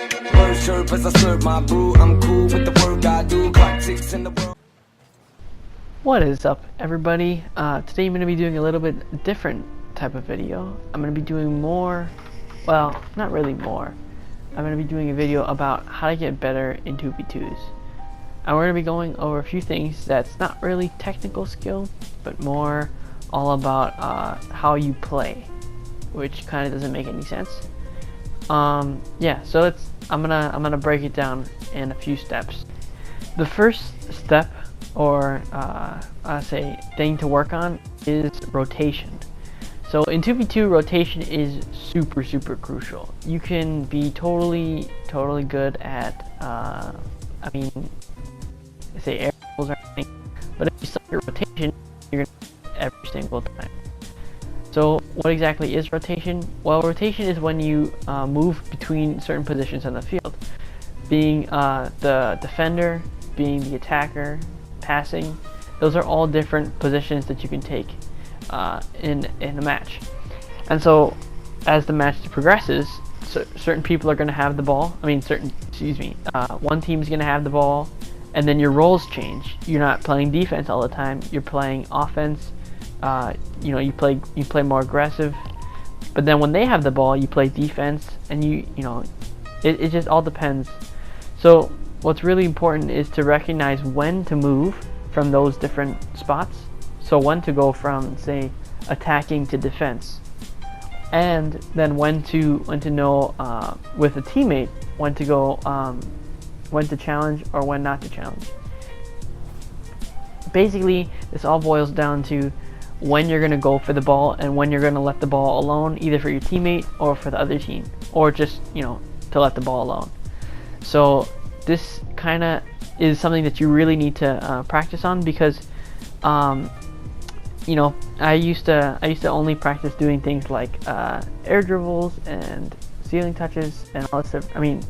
Word serve as I serve my brew. I'm cool with the work I do. Clock ticks in the world. What is up, everybody? Today I'm going to be doing a little bit different type of video. I'm going to be doing more, well, not really more. I'm going to be doing a video about how to get better in 2v2's. And we're going to be going over a few things that's not really technical skill, but more all about how you play, which kind of doesn't make any sense. Yeah, so I'm gonna break it down in a few steps. The first step, or I say thing to work on, is rotation. So in 2v2, rotation is super crucial. You can be totally good at I mean, say air dribbles or anything, but if you suck at rotation, you're gonna every single time. So what exactly is rotation? Well, rotation is when you move between certain positions on the field, being the defender, being the attacker, passing. Those are all different positions that you can take in a match. And so as the match progresses, certain people are going to have the ball. I mean, one team is going to have the ball, and then your roles change. You're not playing defense all the time. You're playing offense. You know, you play more aggressive, but then when they have the ball, you play defense, and you know, it just all depends. So what's really important is to recognize when to move from those different spots. So when to go from, say, attacking to defense, and then when to know with a teammate when to go, when to challenge or when not to challenge. Basically, this all boils down to when you're going to go for the ball and when you're going to let the ball alone, either for your teammate or for the other team, or just, you know, to let the ball alone. So this kind of is something that you really need to practice on, because you know, I used to only practice doing things like air dribbles and ceiling touches and all this stuff. I mean,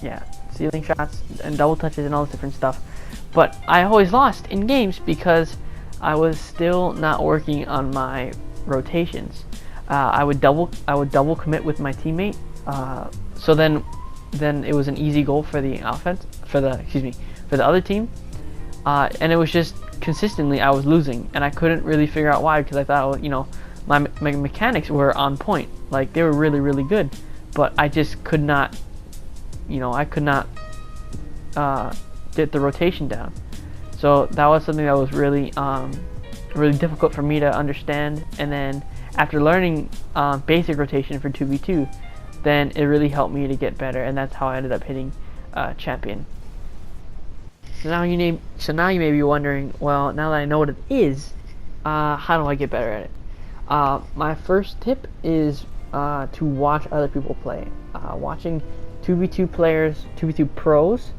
yeah, ceiling shots and double touches and all this different stuff. But I always lost in games because I was still not working on my rotations. I would double commit with my teammate. So then it was an easy goal for the for the other team. And it was just consistently I was losing, and I couldn't really figure out why, because I thought, you know, my mechanics were on point, like they were really good, but I just could not, you know, I could not get the rotation down. So that was something that was really difficult for me to understand. And then after learning basic rotation for 2v2, then it really helped me to get better, and that's how I ended up hitting champion. So now you may be wondering, well, now that I know what it is, how do I get better at it? My first tip is to watch other people play. Watching 2v2 players, 2v2 pros,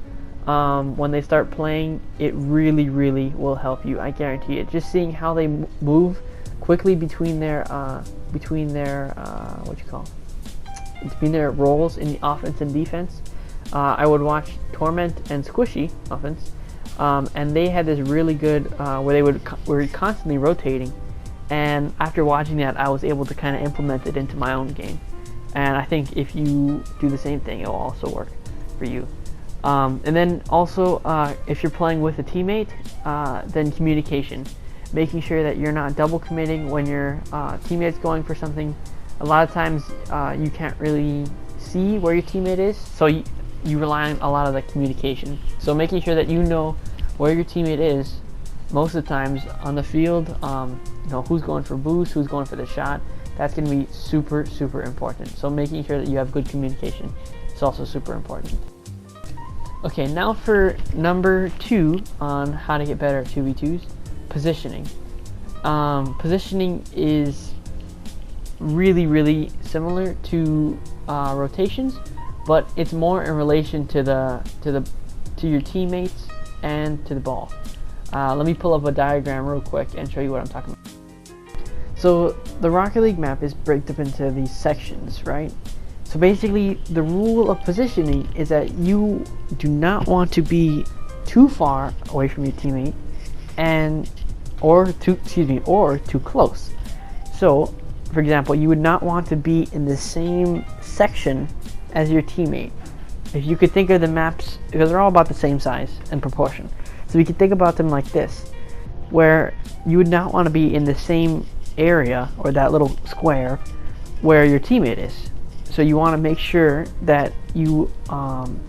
when they start playing, it really will help you. I guarantee it. Just seeing how they move quickly between their between their roles in the offense and defense. I would watch Torment and Squishy offense, and they had this really good where they were constantly rotating. And after watching that, I was able to kind of implement it into my own game. And I think if you do the same thing, it will also work for you. And then also, if you're playing with a teammate, then communication. Making sure that you're not double committing when your teammate's going for something. A lot of times, you can't really see where your teammate is, so you rely on a lot of the communication. So making sure that you know where your teammate is most of the times on the field, you know, who's going for boost, who's going for the shot, that's going to be super important. So making sure that you have good communication is also super important. Okay, now for number 2 on how to get better at 2v2's, positioning. Positioning is really similar to rotations, but it's more in relation to your teammates and to the ball. Let me pull up a diagram real quick and show you what I'm talking about. So the Rocket League map is broken up into these sections, right? So basically, the rule of positioning is that you do not want to be too far away from your teammate, or too close. So, for example, you would not want to be in the same section as your teammate. if you could think of the maps, because they're all about the same size and proportion, so you could think about them like this, where you would not want to be in the same area or that little square where your teammate is. So you want to make sure that you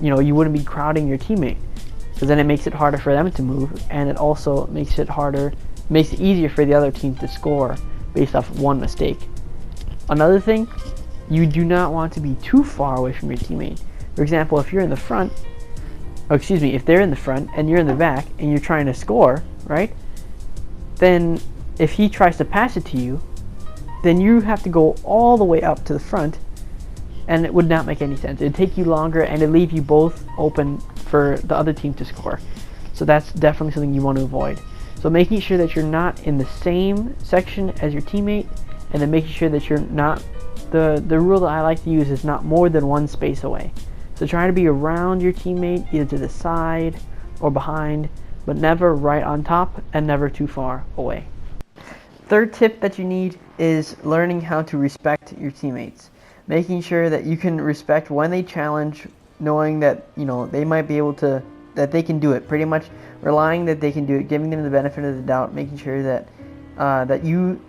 you wouldn't be crowding your teammate, because then it makes it harder for them to move, and it also makes it easier for the other team to score based off one mistake. Another thing, you do not want to be too far away from your teammate. For example, if you're in the front, if they're in the front and you're in the back and you're trying to score, right? Then if he tries to pass it to you, then you have to go all the way up to the front, and it would not make any sense. It'd take you longer, and it'd leave you both open for the other team to score. So that's definitely something you want to avoid. So making sure that you're not in the same section as your teammate, and then making sure that you're not, the rule that I like to use is not more than one space away. So try to be around your teammate, either to the side or behind, but never right on top and never too far away. Third tip that you need is learning how to respect your teammates. Making sure that you can respect when they challenge, knowing that they might be able to, that they can do it. Pretty much relying that they can do it, giving them the benefit of the doubt, making sure that that you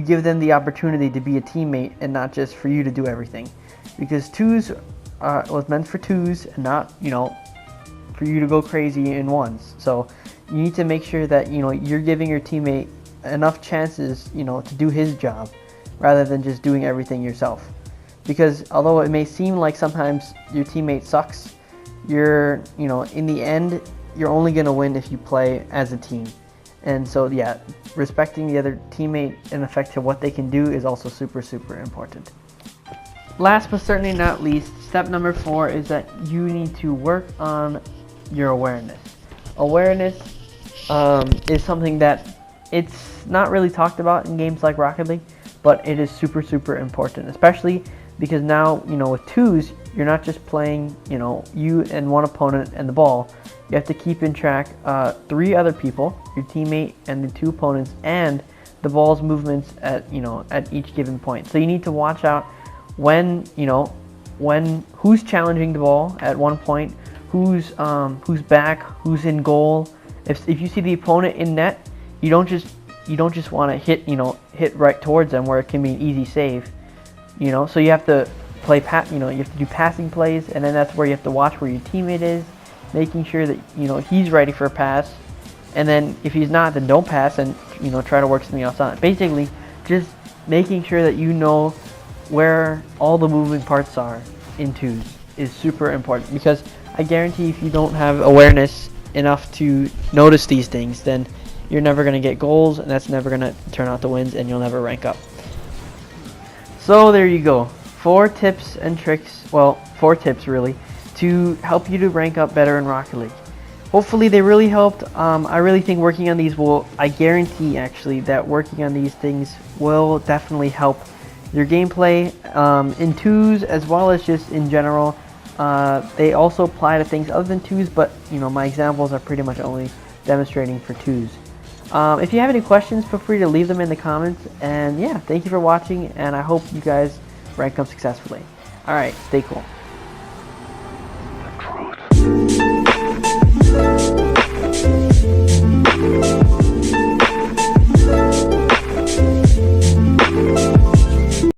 give them the opportunity to be a teammate and not just for you to do everything. Because twos was meant for twos and not for you to go crazy in ones. So you need to make sure that you're giving your teammate enough chances to do his job rather than just doing everything yourself. Because although it may seem like sometimes your teammate sucks, you're in the end you're only going to win if you play as a team. And so yeah, respecting the other teammate in effect to what they can do is also super important. Last but certainly not least, step number 4 is that you need to work on your awareness. Awareness is something that it's not really talked about in games like Rocket League, but it is super important, especially because now with twos you're not just playing you and one opponent and the ball. You have to keep in track 3 other people, your teammate and the 2 opponents, and the ball's movements at at each given point. So you need to watch out when who's challenging the ball at one point, who's back, who's in goal. If you see the opponent in net, you don't just want to hit right towards them where it can be an easy save. So you have to play you have to do passing plays, and then that's where you have to watch where your teammate is, making sure that he's ready for a pass, and then if he's not, then don't pass and try to work something else on it. Basically, just making sure that where all the moving parts are in twos is super important, because I guarantee if you don't have awareness enough to notice these things, then you're never going to get goals, and that's never going to turn out to wins, and you'll never rank up. So there you go, 4 tips and tricks, well, 4 tips really, to help you to rank up better in Rocket League. Hopefully they really helped. I really think working on these I guarantee actually that working on these things will definitely help your gameplay in twos as well as just in general. They also apply to things other than twos, but my examples are pretty much only demonstrating for twos. If you have any questions, feel free to leave them in the comments, and yeah, thank you for watching, and I hope you guys rank up successfully. Alright, stay cool.